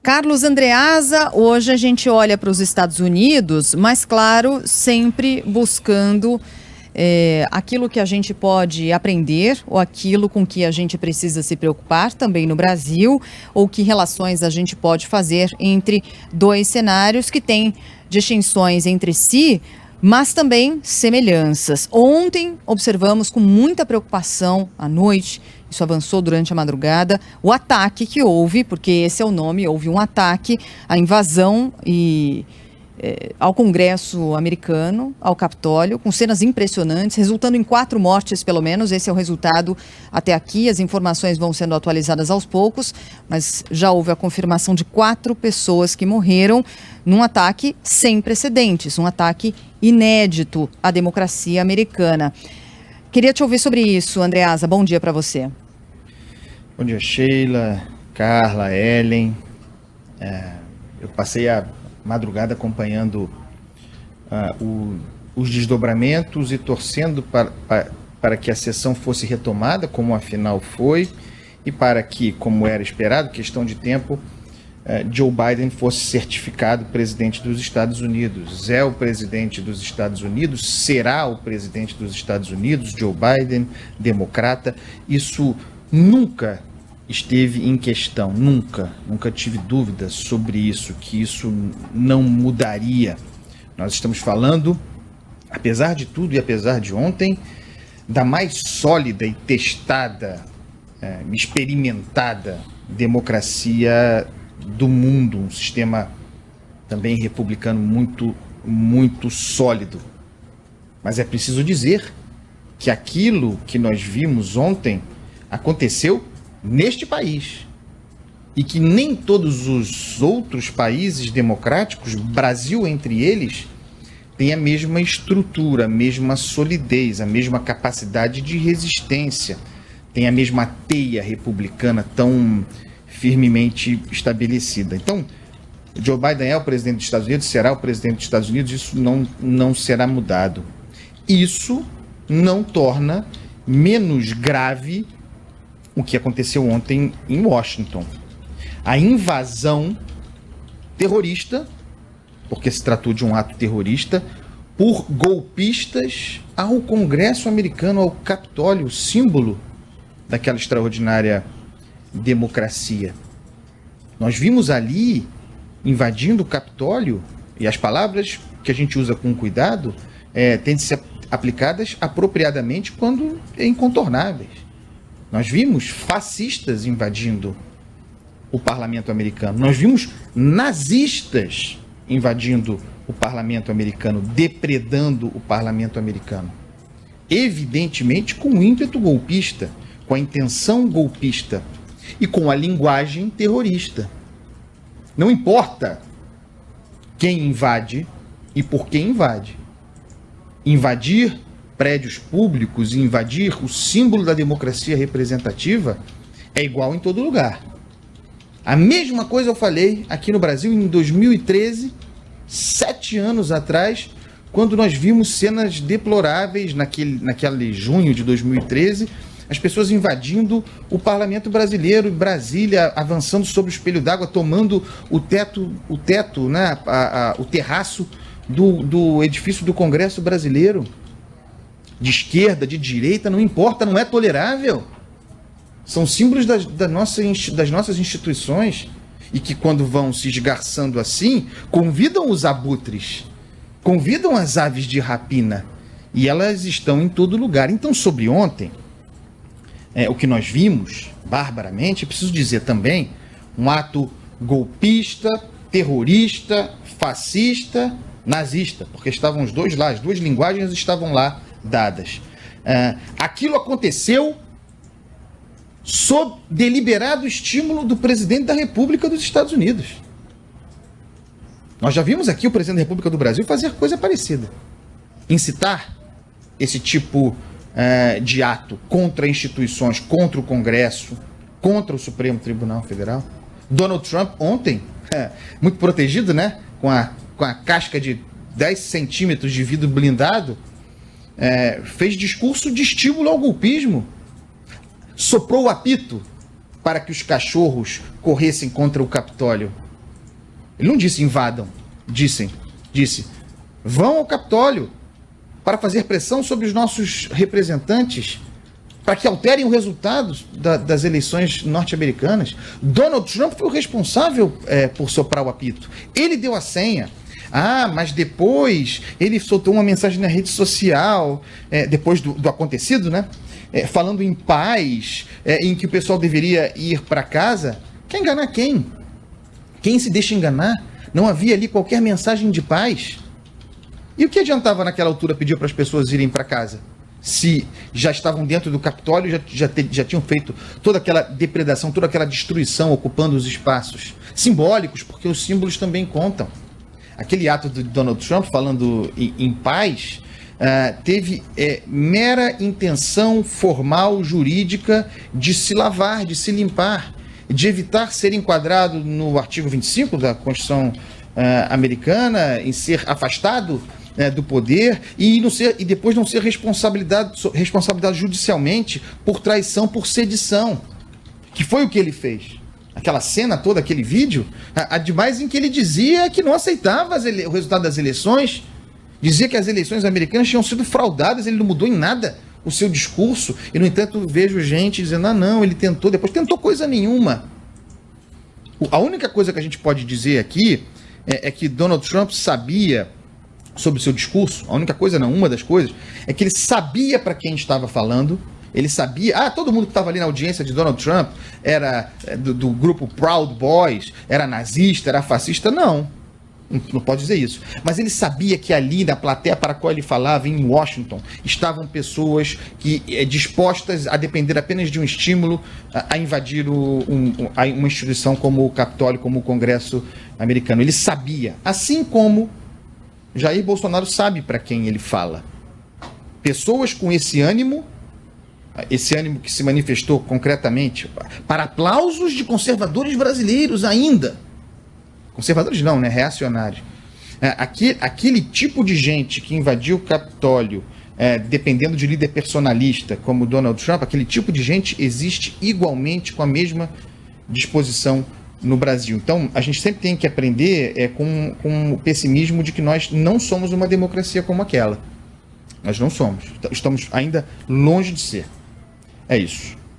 Carlos Andreasa, hoje a gente olha para os Estados Unidos, mas claro, sempre buscando aquilo que a gente pode aprender ou aquilo com que a gente precisa se preocupar também no Brasil, ou que relações a gente pode fazer entre dois cenários que têm distinções entre si, mas também semelhanças. Ontem observamos com muita preocupação à noite, isso avançou durante a madrugada, o ataque que houve, porque esse é o nome, houve um ataque, a invasão ao Congresso americano, ao Capitólio, com cenas impressionantes, resultando em 4 mortes pelo menos. Esse é o resultado até aqui, as informações vão sendo atualizadas aos poucos, mas já houve a confirmação de 4 pessoas que morreram num ataque sem precedentes, um ataque inédito à democracia americana. Queria te ouvir sobre isso, Andreasa. Bom dia para você. Bom dia, Sheila, Carla, Ellen. Eu passei a madrugada acompanhando os desdobramentos e torcendo para que a sessão fosse retomada, como afinal foi, e para que, como era esperado, questão de tempo, Joe Biden fosse certificado presidente dos Estados Unidos. É o presidente dos Estados Unidos, será o presidente dos Estados Unidos, Joe Biden, democrata. Isso nunca esteve em questão, nunca tive dúvida sobre isso, que isso não mudaria. Nós estamos falando, apesar de tudo e apesar de ontem, da mais sólida e testada, experimentada democracia do mundo, um sistema também republicano muito sólido. Mas é preciso dizer que aquilo que nós vimos ontem aconteceu neste país, e que nem todos os outros países democráticos, Brasil entre eles, tem a mesma estrutura, a mesma solidez, a mesma capacidade de resistência, tem a mesma teia republicana tão firmemente estabelecida. Então, Joe Biden é o presidente dos Estados Unidos, será o presidente dos Estados Unidos, isso não será mudado. Isso não torna menos grave o que aconteceu ontem em Washington. A invasão terrorista, porque se tratou de um ato terrorista, por golpistas ao Congresso americano, ao Capitólio, símbolo daquela extraordinária democracia. Nós vimos ali, invadindo o Capitólio, e as palavras que a gente usa com cuidado têm de ser aplicadas apropriadamente quando incontornáveis. Nós vimos fascistas invadindo o parlamento americano. Nós vimos nazistas invadindo o parlamento americano, depredando o parlamento americano. Evidentemente com o ímpeto golpista, com a intenção golpista e com a linguagem terrorista. Não importa quem invade e por que invade. Invadir prédios públicos e invadir o símbolo da democracia representativa é igual em todo lugar. A mesma coisa eu falei aqui no Brasil em 2013, 7 anos atrás, quando nós vimos cenas deploráveis naquele junho de 2013, as pessoas invadindo o parlamento brasileiro, Brasília, avançando sobre o espelho d'água, tomando o teto, né, o terraço do edifício do Congresso brasileiro. De esquerda, de direita, não importa, não é tolerável. São símbolos das nossas instituições, e que quando vão se esgarçando assim, convidam os abutres, convidam as aves de rapina, e elas estão em todo lugar. Então, sobre ontem, o que nós vimos, barbaramente, preciso dizer também, um ato golpista, terrorista, fascista, nazista, porque estavam os dois lá, as duas linguagens estavam lá dadas. Aquilo aconteceu sob deliberado estímulo do presidente da República dos Estados Unidos. Nós já vimos aqui o presidente da República do Brasil fazer coisa parecida. Incitar esse tipo de ato contra instituições, contra o Congresso, contra o Supremo Tribunal Federal. Donald Trump ontem, muito protegido, né, com a casca de 10 centímetros de vidro blindado, fez discurso de estímulo ao golpismo, soprou o apito para que os cachorros corressem contra o Capitólio. Ele não disse invadam, disse, vão ao Capitólio para fazer pressão sobre os nossos representantes, para que alterem o resultado das eleições norte-americanas. Donald Trump foi o responsável por soprar o apito. Ele deu a senha. Ah, mas depois ele soltou uma mensagem na rede social, depois do acontecido, né? Falando em paz, em que o pessoal deveria ir para casa. Quer enganar quem? Quem se deixa enganar? Não havia ali qualquer mensagem de paz. E o que adiantava naquela altura pedir para as pessoas irem para casa? Se já estavam dentro do Capitólio, já tinham feito toda aquela depredação, toda aquela destruição, ocupando os espaços simbólicos, porque os símbolos também contam. Aquele ato do Donald Trump falando em paz teve mera intenção formal, jurídica, de se lavar, de se limpar, de evitar ser enquadrado no artigo 25 da Constituição americana, em ser afastado do poder e depois não ser responsabilizado judicialmente por traição, por sedição, que foi o que ele fez. Aquela cena toda, aquele vídeo, demais em que ele dizia que não aceitava o resultado das eleições, dizia que as eleições americanas tinham sido fraudadas, ele não mudou em nada o seu discurso, e no entanto vejo gente dizendo, não, ele tentou, depois tentou coisa nenhuma. A única coisa que a gente pode dizer aqui é que Donald Trump sabia sobre o seu discurso, a única coisa não, uma das coisas, é que ele sabia para quem estava falando, ele sabia, todo mundo que estava ali na audiência de Donald Trump era do grupo Proud Boys, era nazista, era fascista, não pode dizer isso, mas ele sabia que ali na plateia para a qual ele falava, em Washington, estavam pessoas que dispostas a depender apenas de um estímulo a invadir uma instituição como o Capitólio, como o Congresso americano. Ele sabia, assim como Jair Bolsonaro sabe para quem ele fala. Pessoas com esse ânimo que se manifestou concretamente para aplausos de conservadores brasileiros ainda. Conservadores não, né? Reacionários. Aquele tipo de gente que invadiu o Capitólio, dependendo de líder personalista como Donald Trump, aquele tipo de gente existe igualmente com a mesma disposição no Brasil. Então, a gente sempre tem que aprender com o pessimismo de que nós não somos uma democracia como aquela. Nós não somos. Estamos ainda longe de ser. É isso.